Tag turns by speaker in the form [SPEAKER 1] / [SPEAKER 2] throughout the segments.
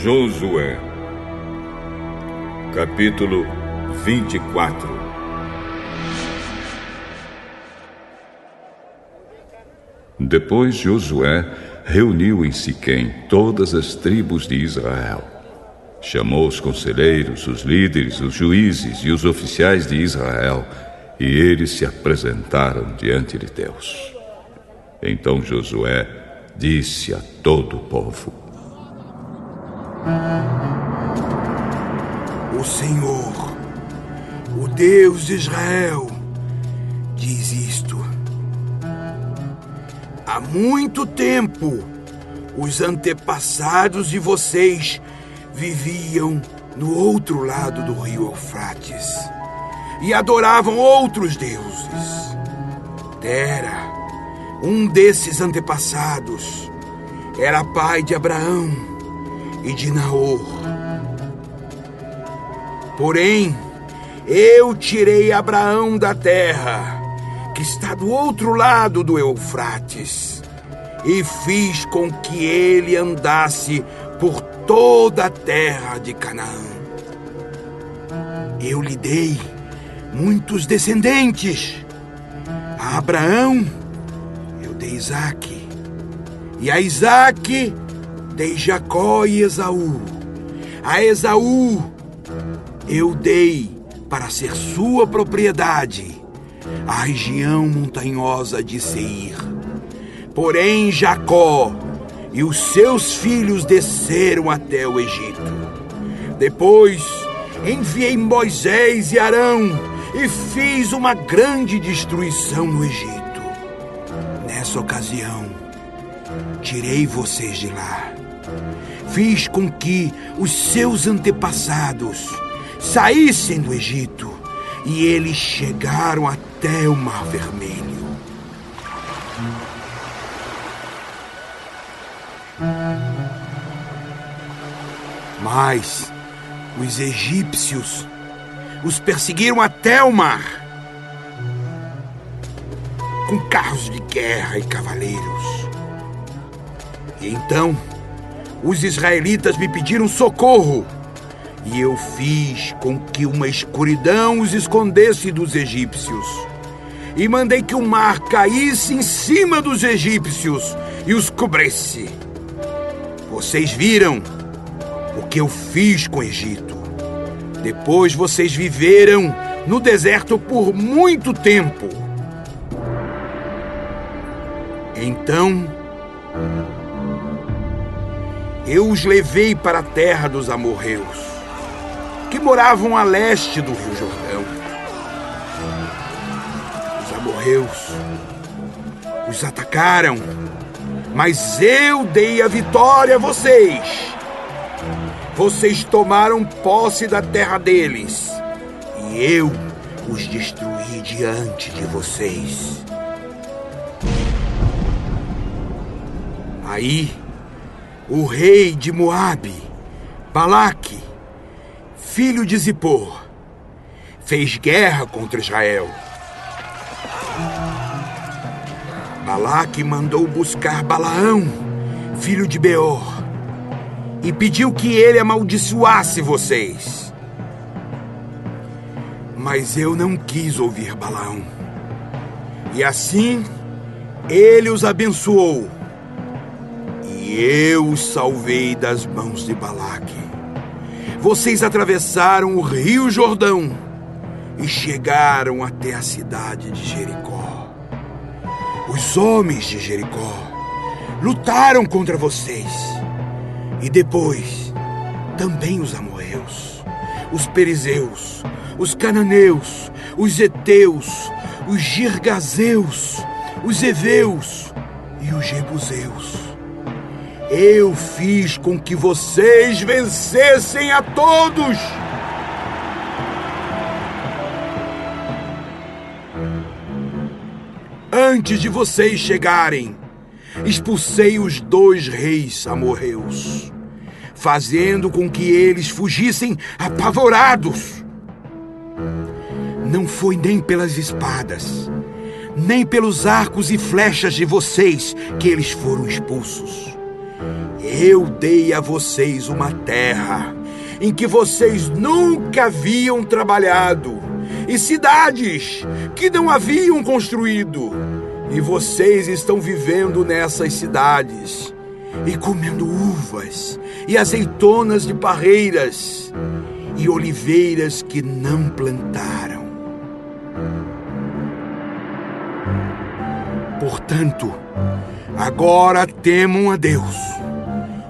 [SPEAKER 1] Josué, capítulo 24. Depois Josué reuniu em Siquém todas as tribos de Israel. Chamou os conselheiros, os líderes, os juízes e os oficiais de Israel, e eles se apresentaram diante de Deus. Então Josué disse a todo o povo:
[SPEAKER 2] O Senhor, o Deus de Israel, diz isto: há muito tempo, os antepassados de vocês viviam no outro lado do rio Eufrates e adoravam outros deuses. Tera, um desses antepassados, era pai de Abraão e de Naor. Porém, eu tirei Abraão da terra, que está do outro lado do Eufrates, e fiz com que ele andasse por toda a terra de Canaã. Eu lhe dei muitos descendentes. A Abraão eu dei Isaque, e a Isaque dei Jacó e Esaú. A Esaú eu dei para ser sua propriedade a região montanhosa de Seir. Porém, Jacó e os seus filhos desceram até o Egito. Depois, enviei Moisés e Arão e fiz uma grande destruição no Egito. Nessa ocasião, tirei vocês de lá. Fiz com que os seus antepassados saíssem do Egito, e eles chegaram até o Mar Vermelho. Mas os egípcios os perseguiram até o mar, com carros de guerra e cavaleiros. E então os israelitas me pediram socorro, e eu fiz com que uma escuridão os escondesse dos egípcios, e mandei que o mar caísse em cima dos egípcios e os cobrisse. Vocês viram o que eu fiz com o Egito. Depois vocês viveram no deserto por muito tempo. Então eu os levei para a terra dos amorreus, que moravam a leste do Rio Jordão. Os amorreus os atacaram, mas eu dei a vitória a vocês. Vocês tomaram posse da terra deles, e eu os destruí diante de vocês. Aí, o rei de Moabe, Balaque, filho de Zippor, fez guerra contra Israel. Balaque mandou buscar Balaão, filho de Beor, e pediu que ele amaldiçoasse vocês. Mas eu não quis ouvir Balaão. E assim, ele os abençoou. E eu os salvei das mãos de Balaque. Vocês atravessaram o rio Jordão e chegaram até a cidade de Jericó. Os homens de Jericó lutaram contra vocês. E depois, também os amorreus, os perizeus, os cananeus, os heteus, os girgazeus, os heveus e os jebuseus. Eu fiz com que vocês vencessem a todos. Antes de vocês chegarem, expulsei os 2 reis amorreus, fazendo com que eles fugissem apavorados. Não foi nem pelas espadas, nem pelos arcos e flechas de vocês que eles foram expulsos. Eu dei a vocês uma terra em que vocês nunca haviam trabalhado, e cidades que não haviam construído. E vocês estão vivendo nessas cidades e comendo uvas e azeitonas de parreiras e oliveiras que não plantaram. Portanto, agora temam a Deus,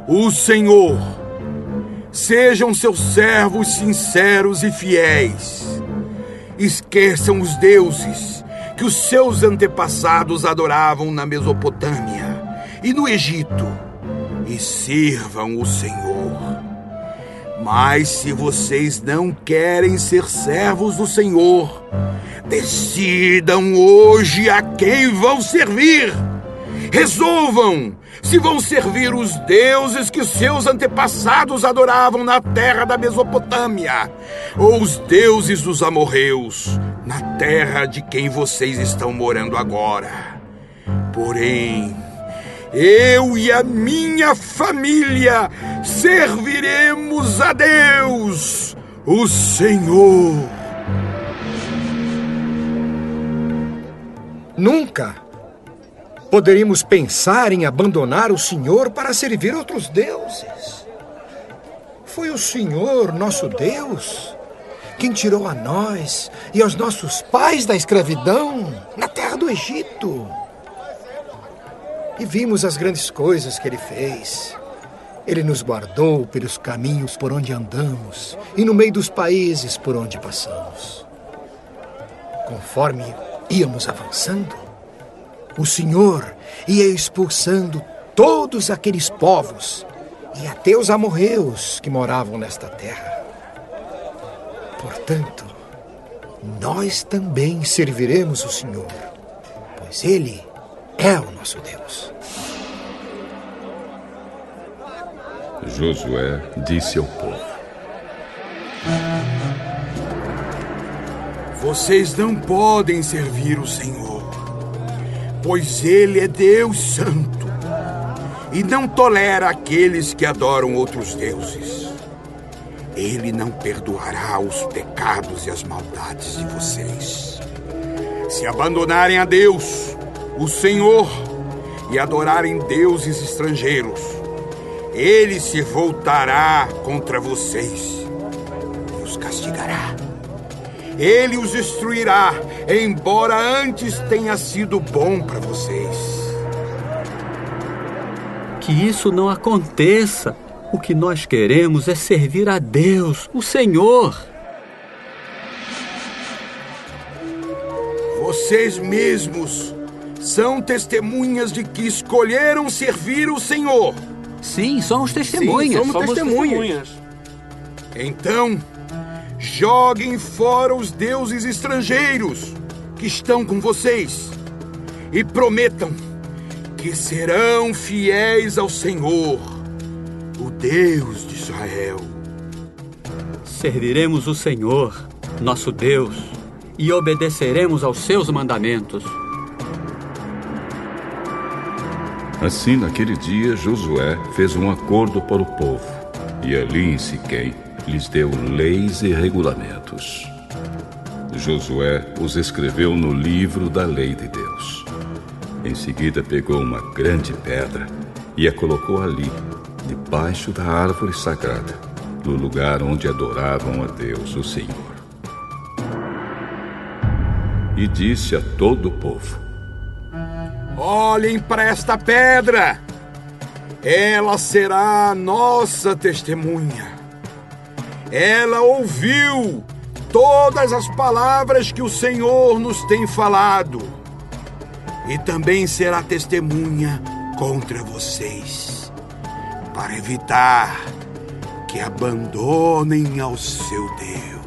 [SPEAKER 2] o Senhor. Sejam seus servos sinceros e fiéis. Esqueçam os deuses que os seus antepassados adoravam na Mesopotâmia e no Egito, e sirvam o Senhor. Mas se vocês não querem ser servos do Senhor, decidam hoje a quem vão servir. Resolvam se vão servir os deuses que seus antepassados adoravam na terra da Mesopotâmia, ou os deuses dos amorreus, na terra de quem vocês estão morando agora. Porém, eu e a minha família serviremos a Deus, o Senhor.
[SPEAKER 3] Nunca poderíamos pensar em abandonar o Senhor para servir outros deuses. Foi o Senhor, nosso Deus, quem tirou a nós e aos nossos pais da escravidão na terra do Egito. E vimos as grandes coisas que Ele fez. Ele nos guardou pelos caminhos por onde andamos e no meio dos países por onde passamos. Conforme íamos avançando, o Senhor ia expulsando todos aqueles povos e até os amorreus que moravam nesta terra. Portanto, nós também serviremos o Senhor, pois Ele é o nosso Deus.
[SPEAKER 1] Josué disse ao povo:
[SPEAKER 2] Vocês não podem servir o Senhor, pois Ele é Deus Santo e não tolera aqueles que adoram outros deuses. Ele não perdoará os pecados e as maldades de vocês. Se abandonarem a Deus, o Senhor, e adorarem deuses estrangeiros, Ele se voltará contra vocês e os castigará. Ele os destruirá, embora antes tenha sido bom para vocês.
[SPEAKER 4] Que isso não aconteça. O que nós queremos é servir a Deus, o Senhor.
[SPEAKER 2] Vocês mesmos são testemunhas de que escolheram servir o Senhor.
[SPEAKER 4] Sim, somos testemunhas.
[SPEAKER 5] Sim, somos testemunhas.
[SPEAKER 2] Então, joguem fora os deuses estrangeiros que estão com vocês e prometam que serão fiéis ao Senhor, o Deus de Israel.
[SPEAKER 4] Serviremos o Senhor, nosso Deus, e obedeceremos aos seus mandamentos.
[SPEAKER 1] Assim, naquele dia, Josué fez um acordo para o povo, e ali em Siquém lhes deu leis e regulamentos. Josué os escreveu no livro da lei de Deus. Em seguida, pegou uma grande pedra e a colocou ali, debaixo da árvore sagrada, no lugar onde adoravam a Deus, o Senhor. E disse a todo o povo:
[SPEAKER 2] Olhem para esta pedra. Ela será a nossa testemunha. Ela ouviu todas as palavras que o Senhor nos tem falado. E também será testemunha contra vocês, para evitar que abandonem ao seu Deus.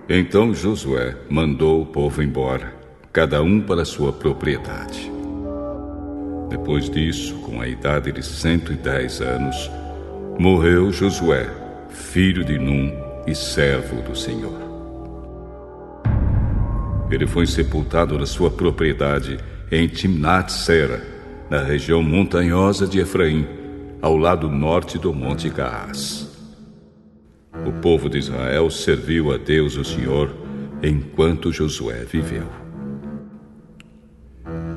[SPEAKER 1] Então Josué mandou o povo embora, cada um para sua propriedade. Depois disso, com a idade de 110 anos, morreu Josué, filho de Num e servo do Senhor. Ele foi sepultado na sua propriedade em Timnat-Sera, na região montanhosa de Efraim, ao lado norte do Monte Gaás. O povo de Israel serviu a Deus o Senhor enquanto Josué viveu.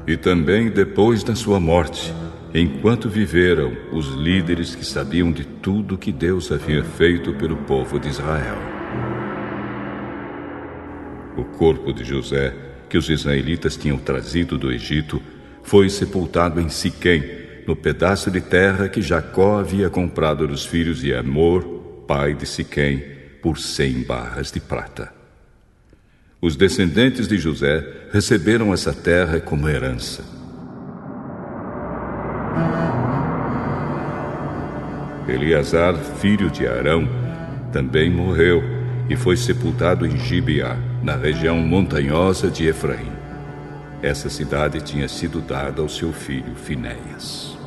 [SPEAKER 1] E também depois da sua morte, enquanto viveram os líderes que sabiam de tudo que Deus havia feito pelo povo de Israel. O corpo de José, que os israelitas tinham trazido do Egito, foi sepultado em Siquém, no pedaço de terra que Jacó havia comprado dos filhos de Amor, pai de Siquém, por 100 barras de prata. Os descendentes de José receberam essa terra como herança. Eleazar, filho de Arão, também morreu e foi sepultado em Gibeá, na região montanhosa de Efraim. Essa cidade tinha sido dada ao seu filho Finéias.